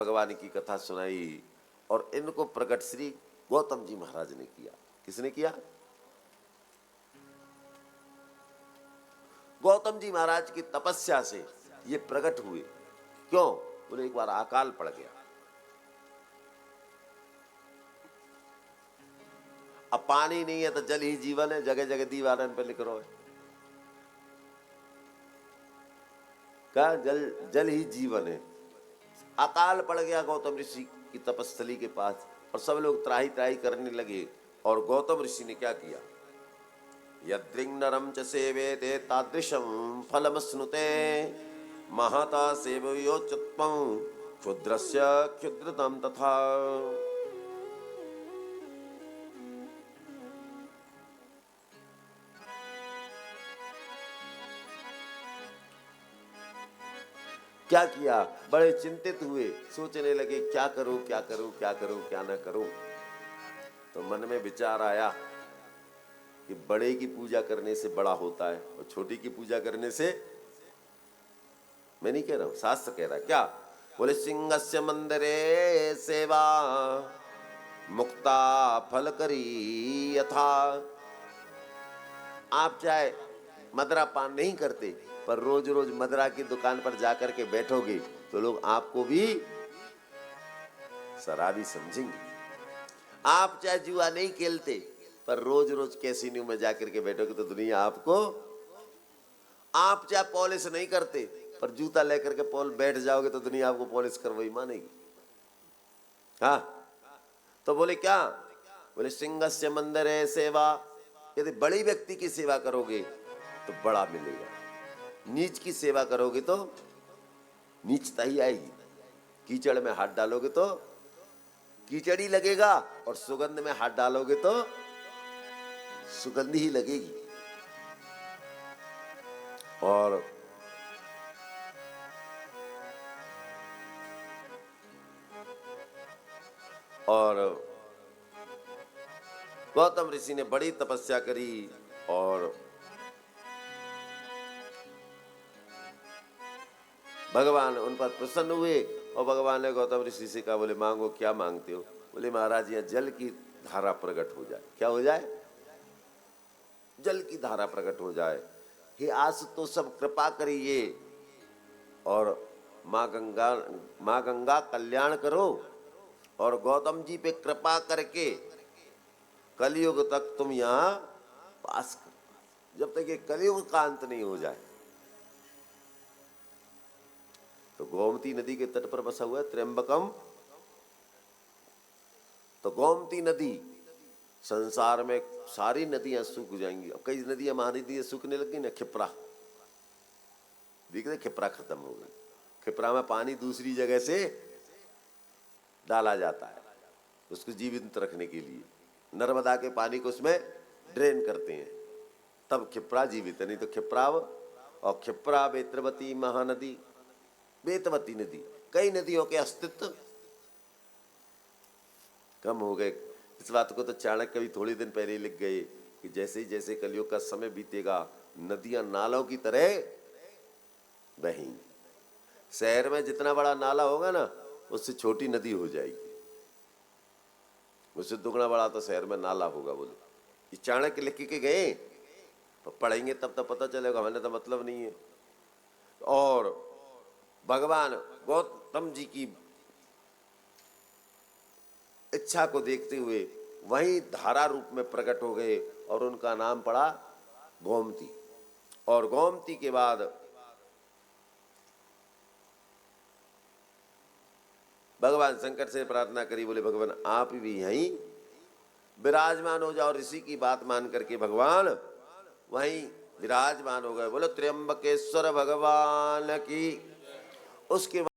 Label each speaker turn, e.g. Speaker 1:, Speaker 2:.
Speaker 1: भगवान की कथा सुनाई और इनको प्रकट श्री गौतम जी महाराज ने किया। किसने किया? गौतम जी महाराज की तपस्या से ये प्रकट हुए। क्यों? बोले एक बार अकाल पड़ गया। अब पानी नहीं है तो जल ही जीवन है, जगह जगह दीवारन पे लिख रहा है क्या? जल ही जीवन है। अकाल पड़ गया गौतम ऋषि की तपस्थली के पास और सब लोग त्राही त्राही करने लगे। और गौतम ऋषि ने क्या किया? यद्रिंग नरम च सेवेते तादृशं फलमश्नुते महता सेवयोच्युत्तम क्षुद्रस्य क्षुद्रतम तथा। क्या किया? बड़े चिंतित हुए, सोचने लगे क्या करूं क्या करूं क्या करूं क्या ना करूं। तो मन में विचार आया कि बड़े की पूजा करने से बड़ा होता है और छोटी की पूजा करने से, मैं नहीं कह रहा हूं, शास्त्र कह रहा है। क्या? बोले सिंहस्य मंदिरे सेवा मुक्ता फल करी यथा। आप चाहे मदरा पान नहीं करते पर रोज रोज मदरा की दुकान पर जाकर के बैठोगे तो लोग आपको भी शराबी समझेंगे। आप चाहे जुआ नहीं खेलते पर रोज रोज कैसीनो में जाकर के बैठोगे तो दुनिया आपको, आप चाहे पॉलिश नहीं करते पर जूता लेकर के पॉल बैठ जाओगे तो दुनिया आपको पॉलिश करवाई मानेगी। हाँ, तो बोले क्या? बोले सिंहस्य मंदिर है सेवा। यदि बड़ी व्यक्ति की सेवा करोगे तो बड़ा मिलेगा, नीच की सेवा करोगे तो नीचता ही आएगी। कीचड़ में हाथ डालोगे तो कीचड़ ही लगेगा और सुगंध में हाथ डालोगे तो सुगंध ही लगेगी। और गौतम ऋषि ने बड़ी तपस्या करी और भगवान उन पर प्रसन्न हुए। और भगवान ने गौतम ऋषि से कहा, बोले मांगो, क्या मांगते हो? बोले महाराज यहाँ जल की धारा प्रकट हो जाए। क्या हो जाए? जल की धारा प्रकट हो जाए। हे आस तो सब कृपा करिए और माँ गंगा कल्याण करो और गौतम जी पे कृपा करके कलयुग तक तुम यहाँ वास करो, जब तक ये कलयुग का अंत नहीं हो जाए। तो गोमती नदी के तट पर बसा हुआ है त्र्यंबकम। तो गोमती नदी, संसार में सारी नदियां सूख जाएंगी। अब कई नदियां महानदियां सूखने लगी ना, खिप्रा देख रहे, खिप्रा खत्म हो गई। खिप्रा में पानी दूसरी जगह से डाला जाता है उसको जीवित रखने के लिए। नर्मदा के पानी को उसमें ड्रेन करते हैं तब खिप्रा जीवित है, नहीं तो खिप्राव। और खिप्रा बेत्रवती महानदी, बेतवती नदी, कई नदियों के अस्तित्व कम हो गए। इस बात को तो चाणक्य भी थोड़ी दिन पहले लिख गए कि जैसे ही जैसे कलयुग का समय बीतेगा नदियां नालों की तरह बहेंगी। शहर में जितना बड़ा नाला होगा ना उससे छोटी नदी हो जाएगी, उससे दुगना बड़ा तो शहर में नाला होगा। बोले ये चाणक्य लिख के गए, तो पढ़ेंगे तब तो पता चलेगा, हमें तो मतलब नहीं है। और भगवान गौतम जी की इच्छा को देखते हुए वही धारा रूप में प्रकट हो गए और उनका नाम पड़ा गोमती। और गोमती के बाद भगवान शंकर से प्रार्थना करी, बोले भगवान आप भी यहीं विराजमान हो जाओ। ऋषि की बात मान करके भगवान वहीं विराजमान हो गए। बोलो त्र्यंबकेश्वर भगवान की। उसके